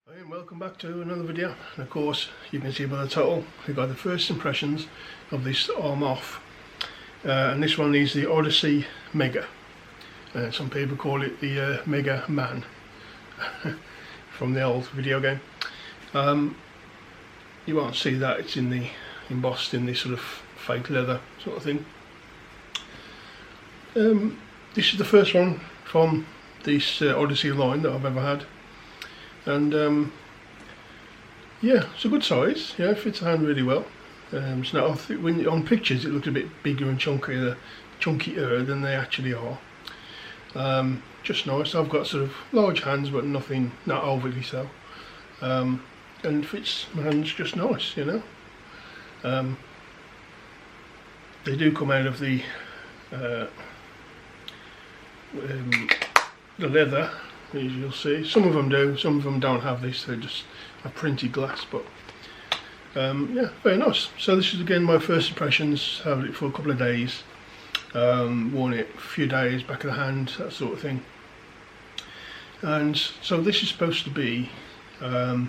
Hi and welcome back to another video, and of course you can see by the title we've got the first impressions of this Armaf, and this one is the Odyssey Mega. Some people call it the Mega Man from the old video game. You won't see that, it's embossed in this sort of fake leather sort of thing. This is the first one from this Odyssey line that I've ever had. And yeah, it's a good size. Yeah, it fits the hand really well. So now, when on pictures it looks a bit bigger and chunkier than they actually are. Just nice. I've got sort of large hands, but not overly so. And it fits my hands just nice, you know. They do come out of the leather, as you'll see. Some of them do, some of them don't have this, they just have printed glass, but yeah, very nice. So this is again my first impressions. Had it for a couple of days, worn it a few days, back of the hand, that sort of thing. And so this is supposed to be a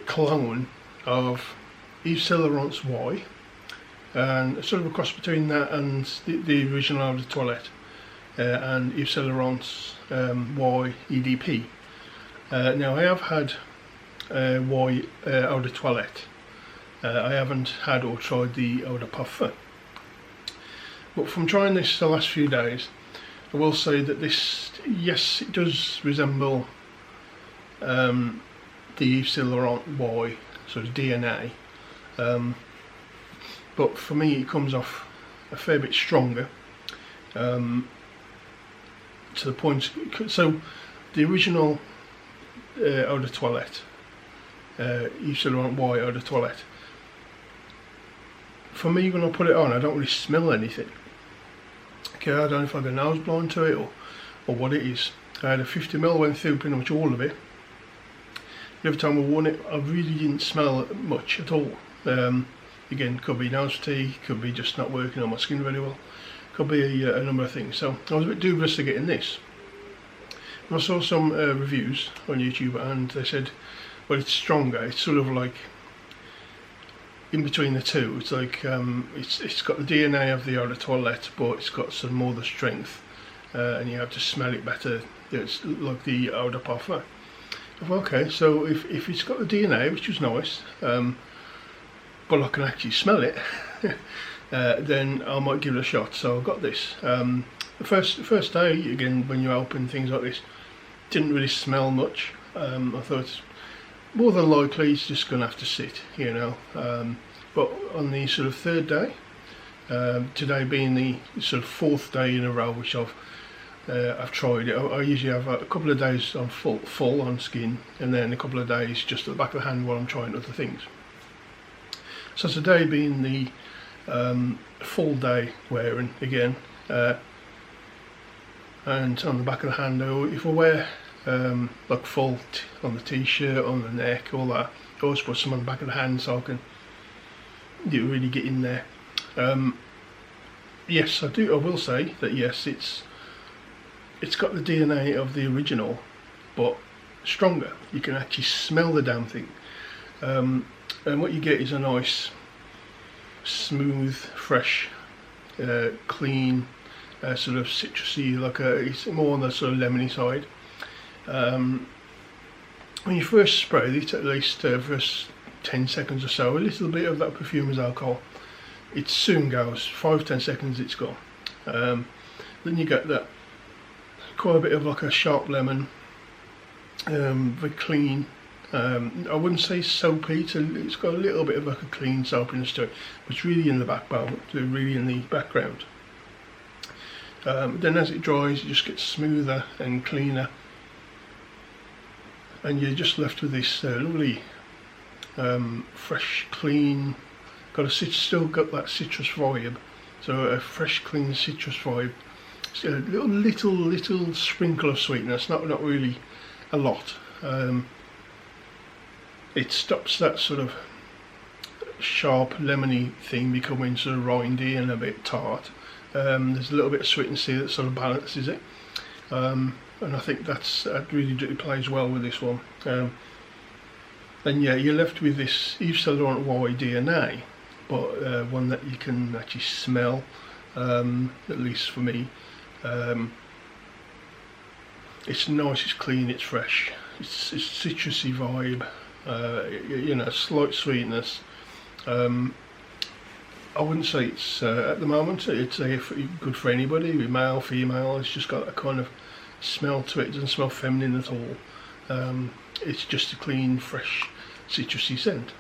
clone of Yves Saint Laurent's Y, and sort of a cross between that and the original Eau de Toilette. And Yves Saint Laurent's Y EDP. Now I have had Y Eau de Toilette. I haven't had or tried the Eau de Parfum. But from trying this the last few days, I will say that this, yes, it does resemble the Yves Saint Laurent Y sort of DNA. But for me it comes off a fair bit stronger. To the point, so the original Eau de Toilette, Yves Saint Laurent Y Eau de Toilette, for me when I put it on I don't really smell anything. Okay, I don't know if I got a nose blind to it or what it is. I had a 50ml, went through pretty much all of it. Every time I wore it I really didn't smell much at all. Again, could be nose fatigue, could be just not working on my skin very well. Could be a number of things. So I was a bit dubious to getting this. And I saw some reviews on YouTube and they said, well, it's stronger. It's sort of like in between the two. It's like it's got the DNA of the Eau de Toilette, but it's got some more of the strength, and you have to smell it better. It's like the Eau de Parfum. I thought, okay, so if it's got the DNA, which was nice, but I can actually smell it. Then I might give it a shot. So I got this. The first day, again, when you open things like this, didn't really smell much. I thought more than likely it's just going to have to sit, you know. But on the sort of third day, today being the sort of fourth day in a row which I've tried it. I usually have a couple of days on full on skin, and then a couple of days just at the back of the hand while I'm trying other things. So today being the full day wearing again, and on the back of the hand, if I wear like full on the t-shirt, on the neck, all that, I always put some on the back of the hand so I can really get in there. Yes, I will say that yes, it's got the DNA of the original, but stronger. You can actually smell the damn thing, and what you get is a nice smooth, fresh, clean, sort of citrusy, it's more on the sort of lemony side. When you first spray it, at least first 10 seconds or so, a little bit of that perfumer's alcohol, it soon goes. 5-10 seconds it's gone. Then you get that quite a bit of like a sharp lemon, very clean. I wouldn't say soapy, it's got a little bit of like a clean soapiness to it, but it's really in the backbone, really in the background. Then as it dries, it just gets smoother and cleaner, and you're just left with this lovely, fresh, clean, still got that citrus vibe, so a fresh, clean citrus vibe. It's a little sprinkle of sweetness, not really a lot. It stops that sort of sharp lemony thing becoming sort of rindy and a bit tart. There's a little bit of sweetness here that sort of balances it. and I think that really plays well with this one. And yeah, you're left with this Yves Saint Laurent Y DNA, but one that you can actually smell, at least for me. It's nice, it's clean, it's fresh, it's citrusy vibe, you know, slight sweetness. I wouldn't say it's, at the moment, it's good for anybody, male, female. It's just got a kind of smell to it. It doesn't smell feminine at all. It's just a clean, fresh, citrusy scent.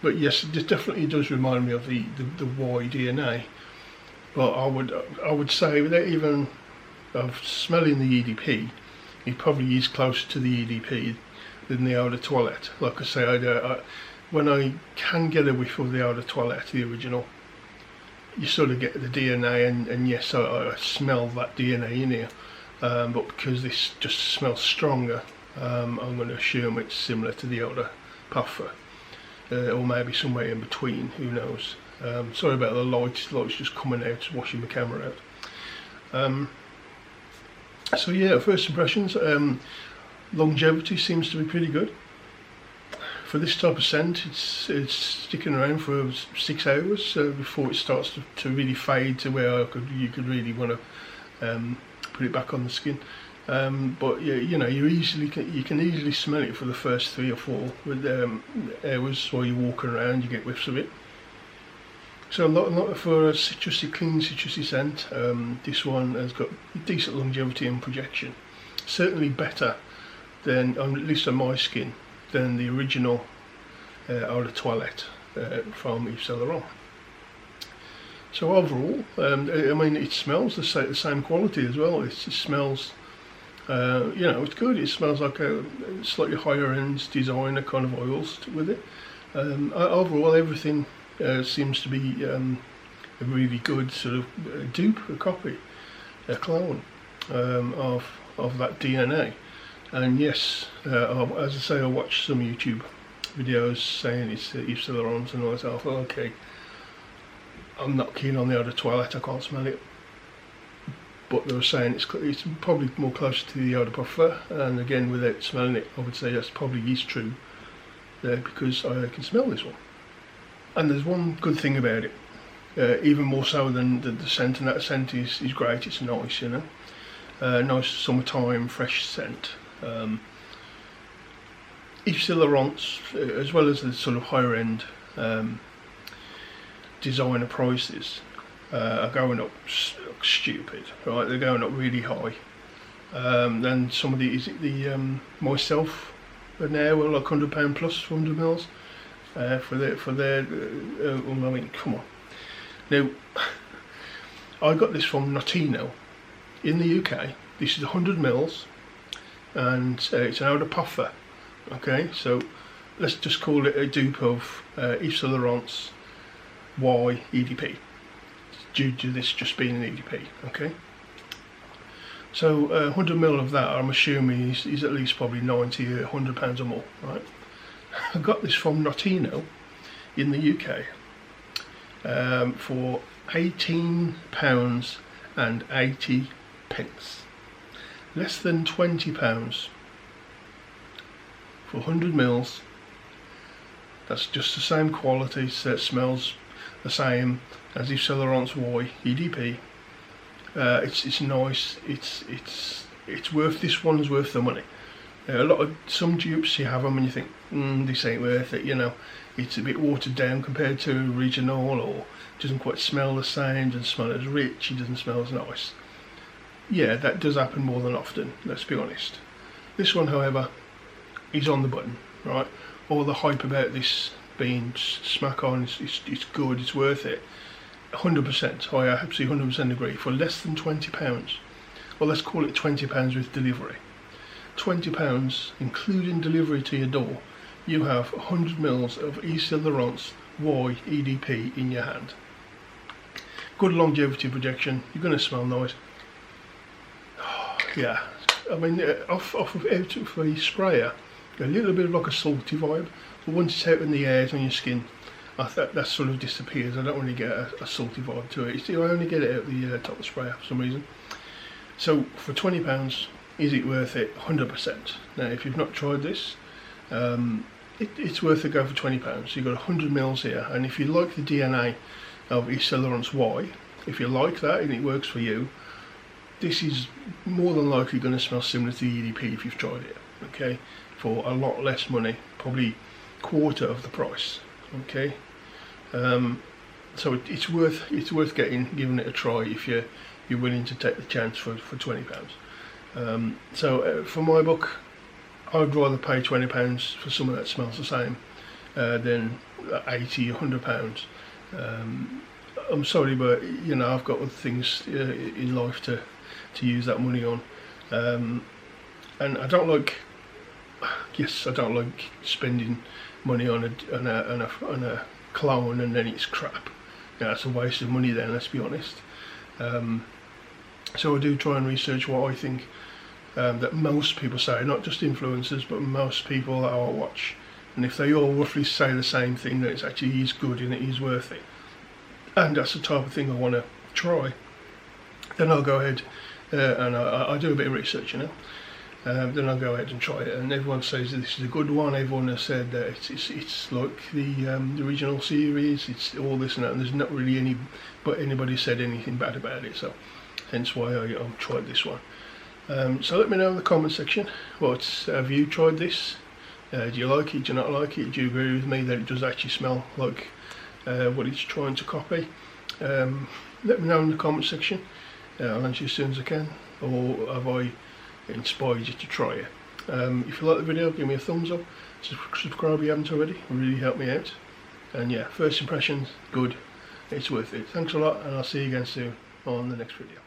But yes, it definitely does remind me of the Y DNA. But I would say, without even of smelling the EDP, it probably is closer to the EDP than the Eau de Toilette. Like I say, when I can get a whiff of the Eau de Toilette, the original, you sort of get the DNA, and yes, I smell that DNA in here. But because this just smells stronger, I'm going to assume it's similar to the Eau de Parfum, or maybe somewhere in between, who knows. Sorry about the lights just coming out, washing the camera out. So yeah, first impressions, longevity seems to be pretty good. For this type of scent, it's sticking around for 6 hours before it starts to really fade to where you could really want to put it back on the skin. But yeah, you know, you can easily smell it for the first 3 or 4 hours while you're walking around. You get whiffs of it. So a lot for a citrusy, clean citrusy scent. This one has got decent longevity and projection. Certainly better than, at least on my skin, than the original Eau de Toilette from Yves Saint Laurent. So overall, I mean, it smells the same quality as well. It smells, you know, it's good. It smells like a slightly higher end designer kind of oils with it. Overall, everything seems to be a really good sort of dupe, a copy, a clone of that DNA. And yes, as I say, I watched some YouTube videos saying it's Yves Saint Laurent, and I thought, well, okay, I'm not keen on the Eau de Toilette, I can't smell it. But they were saying it's probably more closer to the Eau de Parfum, and again, without smelling it, I would say that's probably is true there, because I can smell this one. And there's one good thing about it, even more so than the scent, and that scent is great, it's nice, you know. Nice summertime, fresh scent. Yves Saint Laurent's, as well as the sort of higher end designer prices, are going up stupid, right? They're going up really high. Then some of the myself are now like £100 plus for 100 mils for their I mean, come on. Now, I got this from Notino in the UK. This is 100 mils, and it's an Eau de Parfum. Okay, so let's just call it a dupe of Yves Saint Laurent's Y EDP, due to this just being an EDP. Okay, so 100 ml of that, I'm assuming is at least probably 90 or 100 pounds or more, right? I got this from Notino in the UK for £18 and 80 pence, less than £20 for 100 mils. That's just the same quality, so it smells the same as Yves Saint Laurent's Y EDP. It's nice. It's worth, this one's worth the money. Some dupes, you have them and you think, this ain't worth it. You know, it's a bit watered down compared to original, or doesn't quite smell the same, doesn't smell as rich, it doesn't smell as nice. Yeah, that does happen more than often, let's be honest. This one, however, is on the button, right? All the hype about this being smack on, it's good, it's worth it. 100%, I absolutely 100% agree. For less than £20, well, let's call it £20 with delivery. £20, including delivery to your door, you have 100 mils of Yves Saint Laurent's Y EDP in your hand. Good longevity projection, you're going to smell nice. Yeah, I mean, off of out of a sprayer, a little bit of like a salty vibe, but once it's out in the air, it's on your skin, that sort of disappears. I don't really get a salty vibe to it. I only get it at the top of the sprayer for some reason. So for £20, is it worth it? 100%. Now, if you've not tried this, it's worth a go for £20. You've got 100 mils here, and if you like the DNA of Accelerance Y, if you like that and it works for you, this is more than likely going to smell similar to the EDP if you've tried it. Okay, for a lot less money, probably quarter of the price. Okay, so it's worth giving it a try if you're willing to take the chance for £20. So for my book, I'd rather pay £20 for something that smells the same than £80, £100. I'm sorry, but you know, I've got other things in life to use that money on, and I don't like. Yes, I don't like spending money on a cologne and then it's crap. Yeah, that's a waste of money then, let's be honest. So I do try and research what I think that most people say, not just influencers, but most people that I watch. And if they all roughly say the same thing, that it actually is good and it is worth it, and that's the type of thing I want to try, then I'll go ahead and I do a bit of research, you know. Then I'll go ahead and try it, and everyone says that this is a good one. Everyone has said that it's like the original series, it's all this and that, and there's not really anybody said anything bad about it, so hence why I tried this one. So let me know in the comment section, have you tried this? Do you like it? Do you not like it? Do you agree with me that it does actually smell like what it's trying to copy? Let me know in the comment section. I'll answer as soon as I can, or have I inspired you to try it? If you like the video, give me a thumbs up, subscribe if you haven't already, it really help me out. And yeah, first impressions, good, it's worth it. Thanks a lot, and I'll see you again soon on the next video.